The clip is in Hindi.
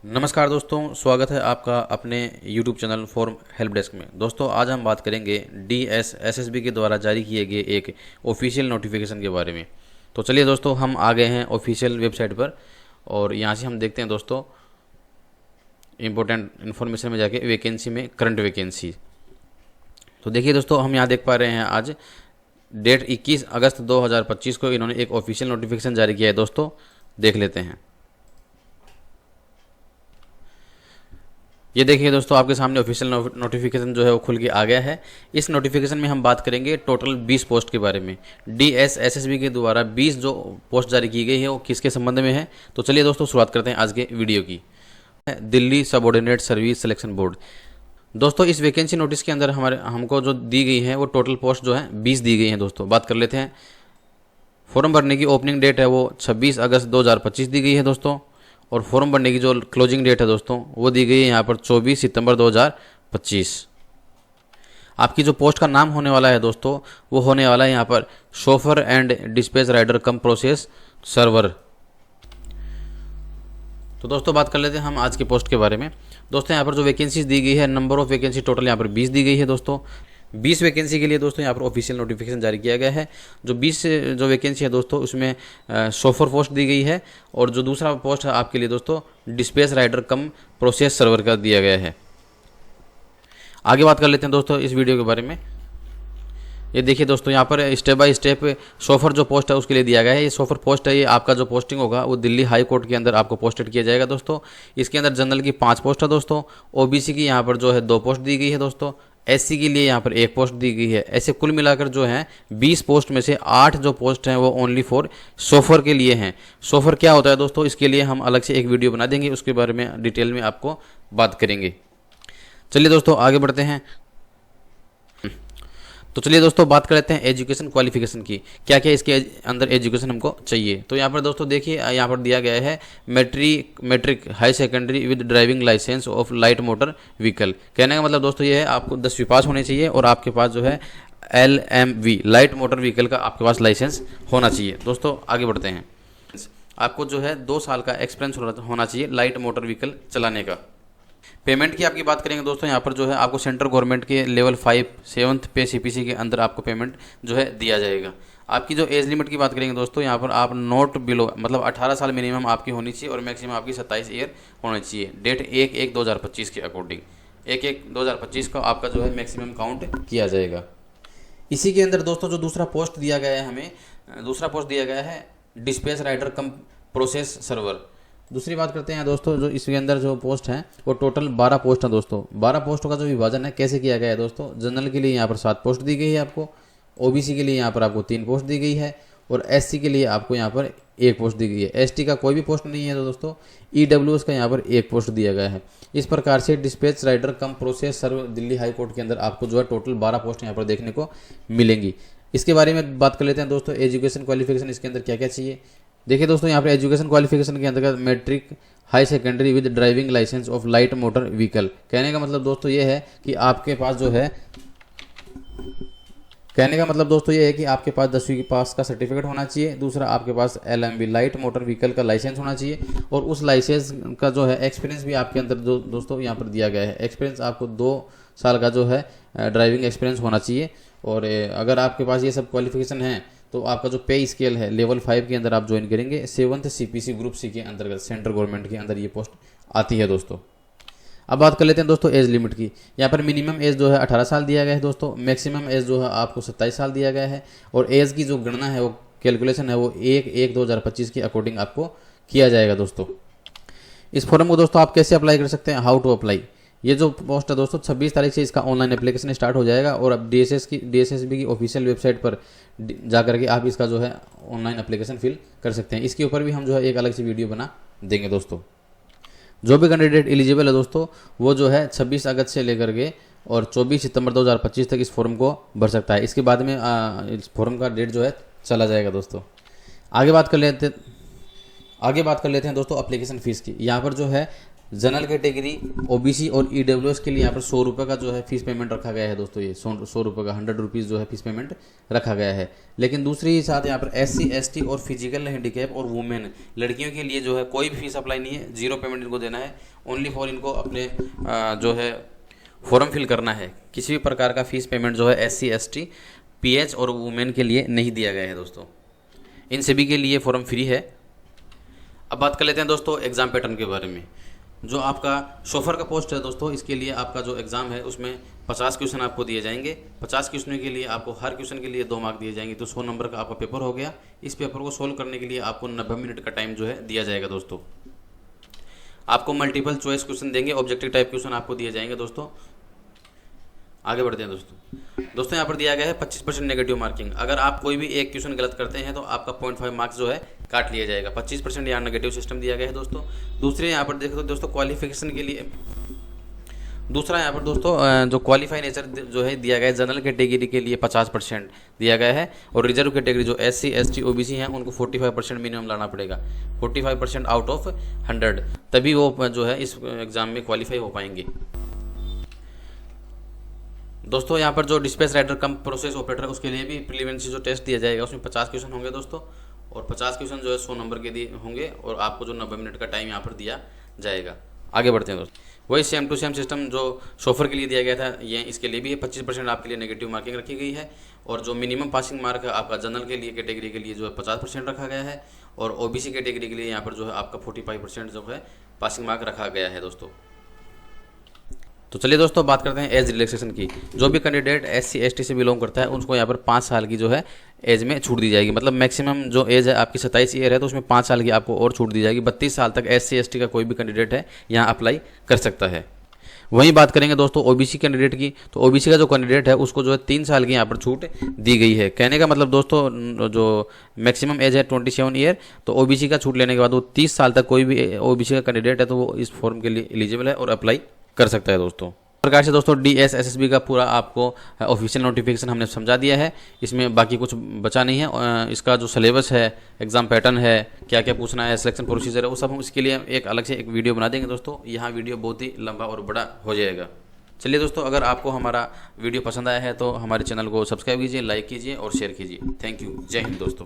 नमस्कार दोस्तों, स्वागत है आपका अपने YouTube channel form help desk में। दोस्तों आज हम बात करेंगे DSSSB के द्वारा जारी किए गए एक ऑफिशियल नोटिफिकेशन के बारे में। तो चलिए दोस्तों, हम आ गए हैं ऑफिशियल वेबसाइट पर और यहाँ से हम देखते हैं दोस्तों इम्पोर्टेंट इन्फॉर्मेशन में जाके वैकेंसी में करंट वैकेंसी। तो देखिए दोस्तों, हम यहाँ देख पा रहे हैं आज डेट 21 अगस्त 2025 को इन्होंने एक ऑफिशियल नोटिफिकेशन जारी किया है। दोस्तों देख लेते हैं। ये देखिए दोस्तों, आपके सामने ऑफिशियल नोटिफिकेशन जो है वो खुल के आ गया है। इस नोटिफिकेशन में हम बात करेंगे टोटल 20 पोस्ट के बारे में। DSSSB के द्वारा 20 जो पोस्ट जारी की गई है वो किसके संबंध में है। तो चलिए दोस्तों शुरुआत करते हैं आज के वीडियो की। Delhi subordinate service selection board. दोस्तों इस वैकेंसी नोटिस के अंदर हमको जो दी गई है वो टोटल पोस्ट जो है 20 दी गई है। दोस्तों बात कर लेते हैं। फॉर्म भरने की ओपनिंग डेट है वो 26 अगस्त 2025 दी गई है दोस्तों, और फॉर्म भरने की जो क्लोजिंग डेट है दोस्तों वो दी गई है यहाँ पर 24 सितंबर 2025। आपकी जो पोस्ट का नाम होने वाला है दोस्तों वो होने वाला है यहाँ पर chauffeur and dispatch rider cum process server. तो दोस्तों बात कर लेते हैं हम आज के पोस्ट के बारे में। दोस्तों यहाँ पर जो वैकेंसीज दी गई है, नंबर ऑफ वैकेंसी टोटल यहाँ पर 20 दी गई है दोस्तों। 20 वैकेंसी के लिए दोस्तों यहाँ पर ऑफिशियल नोटिफिकेशन जारी किया गया है। जो 20 जो वैकेंसी है दोस्तों उसमें शोफर पोस्ट दी गई है, और जो दूसरा पोस्ट है आपके लिए दोस्तों dispatch rider cum process server का दिया गया है। आगे बात कर लेते हैं दोस्तों इस वीडियो के बारे में। ये देखिए दोस्तों, यहाँ पर स्टेप बाय स्टेप शोफर जो पोस्ट है उसके लिए दिया गया है। ये शोफर पोस्ट है, ये आपका जो पोस्टिंग होगा वो दिल्ली हाई कोर्ट के अंदर आपको पोस्टेड किया जाएगा दोस्तों। इसके अंदर जनरल की 5 पोस्ट है दोस्तों, OBC की यहाँ पर जो है 2 पोस्ट दी गई है दोस्तों, SC के लिए यहाँ पर 1 पोस्ट दी गई है। ऐसे कुल मिलाकर जो है 20 पोस्ट में से 8 जो पोस्ट हैं वो ओनली फॉर शोफर के लिए हैं। शोफर क्या होता है दोस्तों, इसके लिए हम अलग से एक वीडियो बना देंगे, उसके बारे में डिटेल में आपको बात करेंगे। चलिए दोस्तों आगे बढ़ते हैं। तो चलिए दोस्तों बात कर लेते हैं एजुकेशन क्वालिफिकेशन की, क्या क्या इसके अंदर एजुकेशन हमको चाहिए। तो यहाँ पर दोस्तों देखिए, यहाँ पर दिया गया है matric high secondary with driving licence of light motor vehicle. कहने का मतलब दोस्तों ये है आपको 10वीं पास होनी चाहिए और आपके पास जो है LMV लाइट मोटर व्हीकल का आपके पास लाइसेंस होना चाहिए। दोस्तों आगे बढ़ते हैं। आपको जो है 2 साल का एक्सपीरियंस होना चाहिए लाइट मोटर व्हीकल चलाने का। पेमेंट की आपकी बात करेंगे दोस्तों, यहाँ पर जो है आपको सेंट्रल गवर्नमेंट के लेवल 5 7th पे CPC के अंदर आपको पेमेंट जो है दिया जाएगा। आपकी जो एज लिमिट की बात करेंगे दोस्तों, यहाँ पर आप नॉट बिलो मतलब 18 साल मिनिमम आपकी होनी चाहिए और मैक्सिमम आपकी 27 ईयर होनी चाहिए। डेट 1/1/2025 के अकॉर्डिंग 1/1/2025 को आपका जो है मैक्सिमम काउंट किया जाएगा। इसी के अंदर दोस्तों जो दूसरा पोस्ट दिया गया है हमें, दूसरा पोस्ट दिया गया है dispatch rider cum process server. दूसरी बात करते हैं दोस्तों, जो इसके अंदर जो पोस्ट हैं वो टोटल 12 पोस्ट हैं दोस्तों। 12 पोस्टों का जो विभाजन है कैसे किया गया है दोस्तों, जनरल के लिए यहाँ पर 7 पोस्ट दी गई है आपको, OBC के लिए यहाँ पर आपको 3 पोस्ट दी गई है, और SC के लिए आपको यहाँ पर 1 पोस्ट दी गई है। ST का कोई भी पोस्ट नहीं है तो दोस्तों EWS का यहाँ पर 1 पोस्ट दिया गया है। इस प्रकार से dispatch rider cum process server Delhi high court के अंदर आपको जो है टोटल 12 पोस्ट यहाँ पर देखने को मिलेंगी। इसके बारे में बात कर लेते हैं दोस्तों। एजुकेशन क्वालिफिकेशन इसके अंदर क्या क्या चाहिए। देखिए दोस्तों, यहाँ पर एजुकेशन क्वालिफिकेशन के अंतर्गत matric high secondary with driving licence of light motor vehicle. कहने का मतलब दोस्तों ये है कि आपके पास जो है, कहने का मतलब दोस्तों ये है कि आपके पास 10वीं पास का सर्टिफिकेट होना चाहिए। दूसरा आपके पास LMV लाइट मोटर व्हीकल का लाइसेंस होना चाहिए, और उस लाइसेंस का जो है एक्सपीरियंस भी आपके अंदर दोस्तों यहाँ पर दिया गया है। एक्सपीरियंस आपको 2 साल का जो है ड्राइविंग एक्सपीरियंस होना चाहिए। और अगर आपके पास ये सब क्वालिफिकेशन है तो आपका जो पे स्केल है लेवल 5 के अंदर आप ज्वाइन करेंगे। 7th CPC ग्रुप C के अंतर्गत सेंट्रल गवर्नमेंट के अंदर ये पोस्ट आती है दोस्तों। अब बात कर लेते हैं दोस्तों एज लिमिट की। यहाँ पर मिनिमम एज जो है 18 साल दिया गया है दोस्तों, मैक्सिमम एज जो है आपको 27 साल दिया गया है, और एज की जो गणना है वो कैलकुलेशन है वो 1/1/2025 के अकॉर्डिंग आपको किया जाएगा दोस्तों। इस फॉर्म को दोस्तों आप कैसे अप्लाई कर सकते हैं, हाउ टू अप्लाई। ये जो पोस्ट है दोस्तों 26 तारीख से इसका ऑनलाइन एप्लीकेशन स्टार्ट हो जाएगा, और अब DSSB की ऑफिशियल वेबसाइट पर जाकर के आप इसका जो है ऑनलाइन एप्लीकेशन फिल कर सकते हैं। इसके ऊपर भी हम जो है एक अलग से वीडियो बना देंगे दोस्तों। जो भी कैंडिडेट एलिजिबल है दोस्तों वो जो है 26 अगस्त से लेकर के और 24 सितंबर 2025 तक इस फॉर्म को भर सकता है। इसके बाद में इस फॉर्म का डेट जो है चला जाएगा दोस्तों। आगे बात कर लेते हैं दोस्तों एप्लीकेशन फ़ीस की। यहाँ पर जो है जनरल कैटेगरी, ओबीसी और ईडब्ल्यूएस के लिए यहाँ पर 100 रुपये का जो है फीस पेमेंट रखा गया है दोस्तों। ये 100 रुपये का 100 रुपीज़ जो है फीस पेमेंट रखा गया है। लेकिन दूसरी साथ यहाँ पर एससी, एसटी और फिजिकल हैंडीकैप और वुमेन लड़कियों के लिए जो है कोई भी फीस अप्लाई नहीं है, 0 पेमेंट इनको देना है। ओनली फॉर इनको अपने जो है फॉर्म फिल करना है। किसी भी प्रकार का फीस पेमेंट जो है एससी, एसटी, पीएच और वुमेन के लिए नहीं दिया गया है दोस्तों। इन सभी के लिए फॉर्म फ्री है। अब बात कर लेते हैं दोस्तों एग्ज़ाम पैटर्न के बारे में। जो आपका शोफर का पोस्ट है दोस्तों, इसके लिए आपका जो एग्ज़ाम है उसमें 50 क्वेश्चन आपको दिए जाएंगे। 50 क्वेश्चन के लिए आपको हर क्वेश्चन के लिए 2 मार्क दिए जाएंगे, तो 100 नंबर का आपका पेपर हो गया। इस पेपर को सोल्व करने के लिए आपको 90 मिनट का टाइम जो है दिया जाएगा दोस्तों। आपको मल्टीपल चॉइस क्वेश्चन देंगे, ऑब्जेक्टिव टाइप क्वेश्चन आपको दिए जाएंगे दोस्तों। आगे बढ़ते हैं दोस्तों यहाँ पर दिया गया है 25% नेगेटिव मार्किंग। अगर आप कोई भी एक क्वेश्चन गलत करते हैं तो आपका 0.5 मार्क्स जो है काट लिया जाएगा। 25% यहाँ नेगेटिव सिस्टम दिया गया है दोस्तों। दूसरे यहाँ पर देखो दोस्तों क्वालिफिकेशन के लिए, दूसरा यहाँ पर दोस्तों जो क्वालिफाई नेचर जो है दिया गया है, जनरल कैटेगरी के लिए 50% दिया गया है और रिजर्व कैटेगरी जो एससी, एसटी, ओबीसी हैं उनको 45% मिनिमम लाना पड़ेगा। 45% आउट ऑफ 100, तभी वो जो है इस एग्ज़ाम में क्वालिफाई हो पाएंगे दोस्तों। यहाँ पर जो डिस्पैच राइटर कम प्रोसेस ऑपरेटर उसके लिए भी प्रीलिमिनरी जो टेस्ट दिया जाएगा उसमें 50 क्वेश्चन होंगे दोस्तों, और 50 क्वेश्चन जो है 100 नंबर के दिए होंगे और आपको जो 90 मिनट का टाइम यहाँ पर दिया जाएगा। आगे बढ़ते हैं दोस्तों। वही सेम टू सेम सिस्टम जो शोफर के लिए दिया गया था, ये इसके लिए भी है। 25% आपके लिए नेगेटिव मार्किंग रखी गई है और जो मिनिमम पासिंग मार्क है आपका जनरल के लिए कैटेगरी के लिए जो है 50% रखा गया है और ओबीसी कैटेगरी के लिए यहाँ पर जो है आपका 45% जो है पासिंग मार्क रखा गया है दोस्तों। तो चलिए दोस्तों बात करते हैं एज रिलैक्सेशन की। जो भी कैंडिडेट एससी, एसटी से बिलोंग करता है उनको यहाँ पर 5 साल की जो है एज में छूट दी जाएगी। मतलब मैक्सिमम जो एज है आपकी 27 ईयर है, तो उसमें 5 साल की आपको और छूट दी जाएगी। 32 साल तक एससी, एसटी का कोई भी कैंडिडेट है यहाँ अप्लाई कर सकता है। वहीं बात करेंगे दोस्तों ओबीसी कैंडिडेट की, तो ओबीसी का जो कैंडिडेट है उसको जो है 3 साल की यहाँ पर छूट दी गई है। कहने का मतलब दोस्तों जो मैक्सिमम एज है 27 ईयर, तो ओबीसी का छूट लेने के बाद वो 30 साल तक कोई भी ओबीसी का कैंडिडेट है तो वो इस फॉर्म के लिए एलिजिबल है और अप्लाई कर सकता है दोस्तों। प्रकार से दोस्तों DSSSB का पूरा आपको ऑफिशियल नोटिफिकेशन हमने समझा दिया है। इसमें बाकी कुछ बचा नहीं है। इसका जो सिलेबस है, एग्जाम पैटर्न है, क्या क्या पूछना है, सिलेक्शन प्रोसीजर है, वो सब हम इसके लिए एक अलग से एक वीडियो बना देंगे दोस्तों। यहाँ वीडियो बहुत ही लंबा और बड़ा हो जाएगा। चलिए दोस्तों, अगर आपको हमारा वीडियो पसंद आया है तो हमारे चैनल को सब्सक्राइब कीजिए, लाइक कीजिए और शेयर कीजिए। Thank you. जय हिंद दोस्तों।